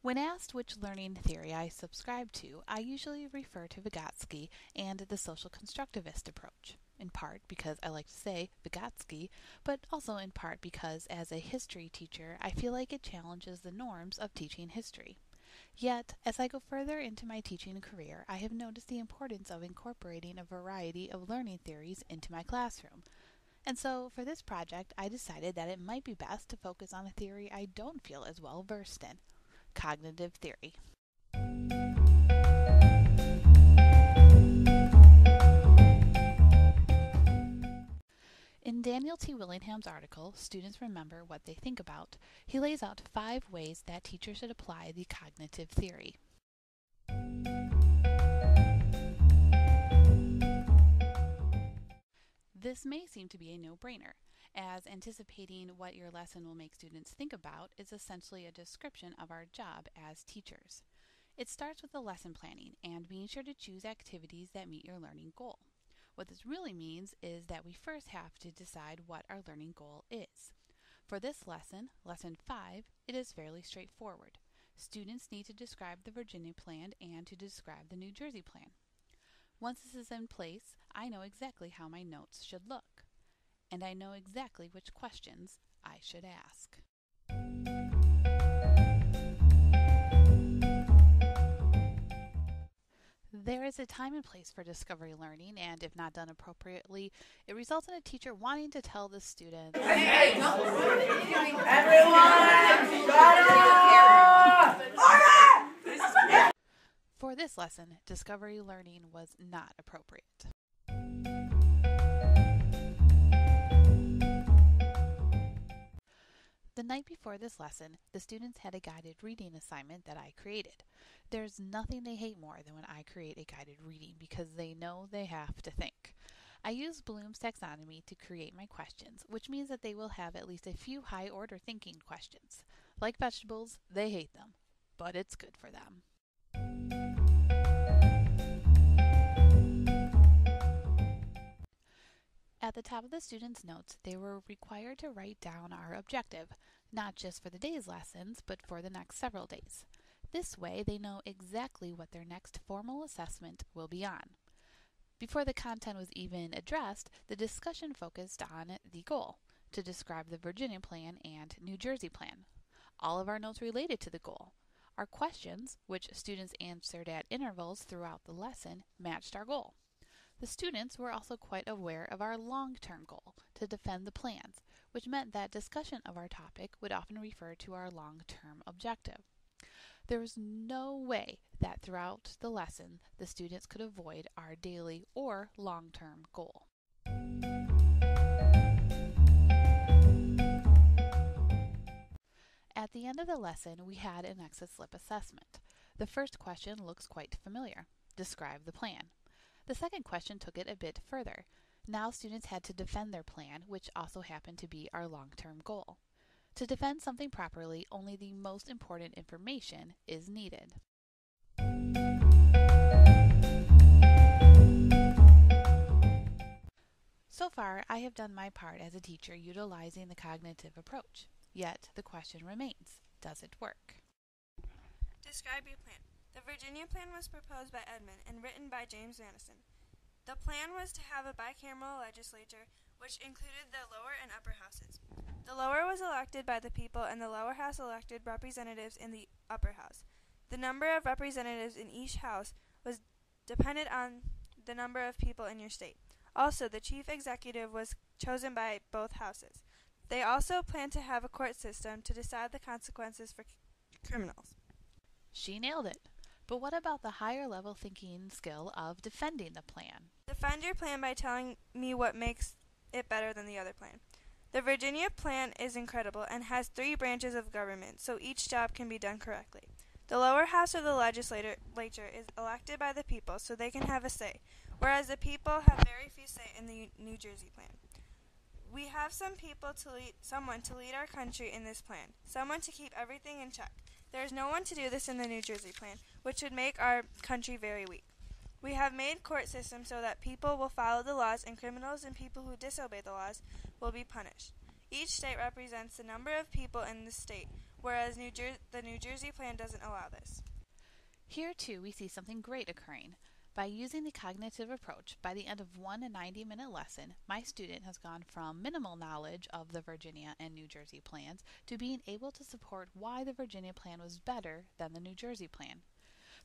When asked which learning theory I subscribe to, I usually refer to Vygotsky and the social constructivist approach, in part because I like to say Vygotsky, but also in part because as a history teacher, I feel like it challenges the norms of teaching history. Yet, as I go further into my teaching career, I have noticed the importance of incorporating a variety of learning theories into my classroom. And so, for this project, I decided that it might be best to focus on a theory I don't feel as well versed in: cognitive theory. In Daniel T. Willingham's article, Students Remember What They Think About, he lays out 5 ways that teachers should apply the cognitive theory. This may seem to be a no-brainer, as anticipating what your lesson will make students think about is essentially a description of our job as teachers. It starts with the lesson planning and being sure to choose activities that meet your learning goal. What this really means is that we first have to decide what our learning goal is. For this lesson, Lesson 5, it is fairly straightforward. Students need to describe the Virginia Plan and to describe the New Jersey Plan. Once this is in place, I know exactly how my notes should look, and I know exactly which questions I should ask. There is a time and place for discovery learning, and if not done appropriately, it results in a teacher wanting to tell the students, "Hey, everyone, shut up! For this lesson, discovery learning was not appropriate. The night before this lesson, the students had a guided reading assignment that I created. There's nothing they hate more than when I create a guided reading because they know they have to think. I use Bloom's taxonomy to create my questions, which means that they will have at least a few high-order thinking questions. Like vegetables, they hate them, but it's good for them. At the top of the students' notes, they were required to write down our objective, not just for the day's lessons, but for the next several days. This way, they know exactly what their next formal assessment will be on. Before the content was even addressed, the discussion focused on the goal, to describe the Virginia Plan and New Jersey Plan. All of our notes related to the goal. Our questions, which students answered at intervals throughout the lesson, matched our goal. The students were also quite aware of our long-term goal, to defend the plans, which meant that discussion of our topic would often refer to our long-term objective. There was no way that throughout the lesson the students could avoid our daily or long-term goal. At the end of the lesson, we had an exit slip assessment. The first question looks quite familiar. Describe the plan. The second question took it a bit further. Now students had to defend their plan, which also happened to be our long-term goal. To defend something properly, only the most important information is needed. So far, I have done my part as a teacher utilizing the cognitive approach. Yet, the question remains, does it work? Describe your plan. The Virginia Plan was proposed by Edmund and written by James Madison. The plan was to have a bicameral legislature, which included the lower and upper houses. The lower was elected by the people, and the lower house elected representatives in the upper house. The number of representatives in each house was dependent on the number of people in your state. Also, the chief executive was chosen by both houses. They also planned to have a court system to decide the consequences for criminals. She nailed it. But what about the higher level thinking skill of defending the plan? Defend your plan by telling me what makes it better than the other plan. The Virginia Plan is incredible and has 3 branches of government, so each job can be done correctly. The lower house of the legislature is elected by the people, so they can have a say, whereas the people have very few say in the New Jersey Plan. We have someone to lead our country in this plan, someone to keep everything in check. There is no one to do this in the New Jersey Plan, which would make our country very weak. We have made court systems so that people will follow the laws, and criminals and people who disobey the laws will be punished. Each state represents the number of people in the state, whereas the New Jersey plan doesn't allow this. Here, too, we see something great occurring. By using the cognitive approach, by the end of one 90-minute lesson, my student has gone from minimal knowledge of the Virginia and New Jersey plans to being able to support why the Virginia plan was better than the New Jersey plan.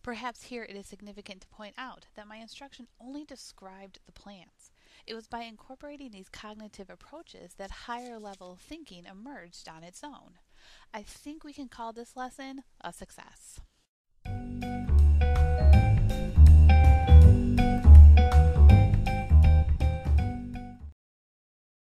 Perhaps here it is significant to point out that my instruction only described the plans. It was by incorporating these cognitive approaches that higher level thinking emerged on its own. I think we can call this lesson a success.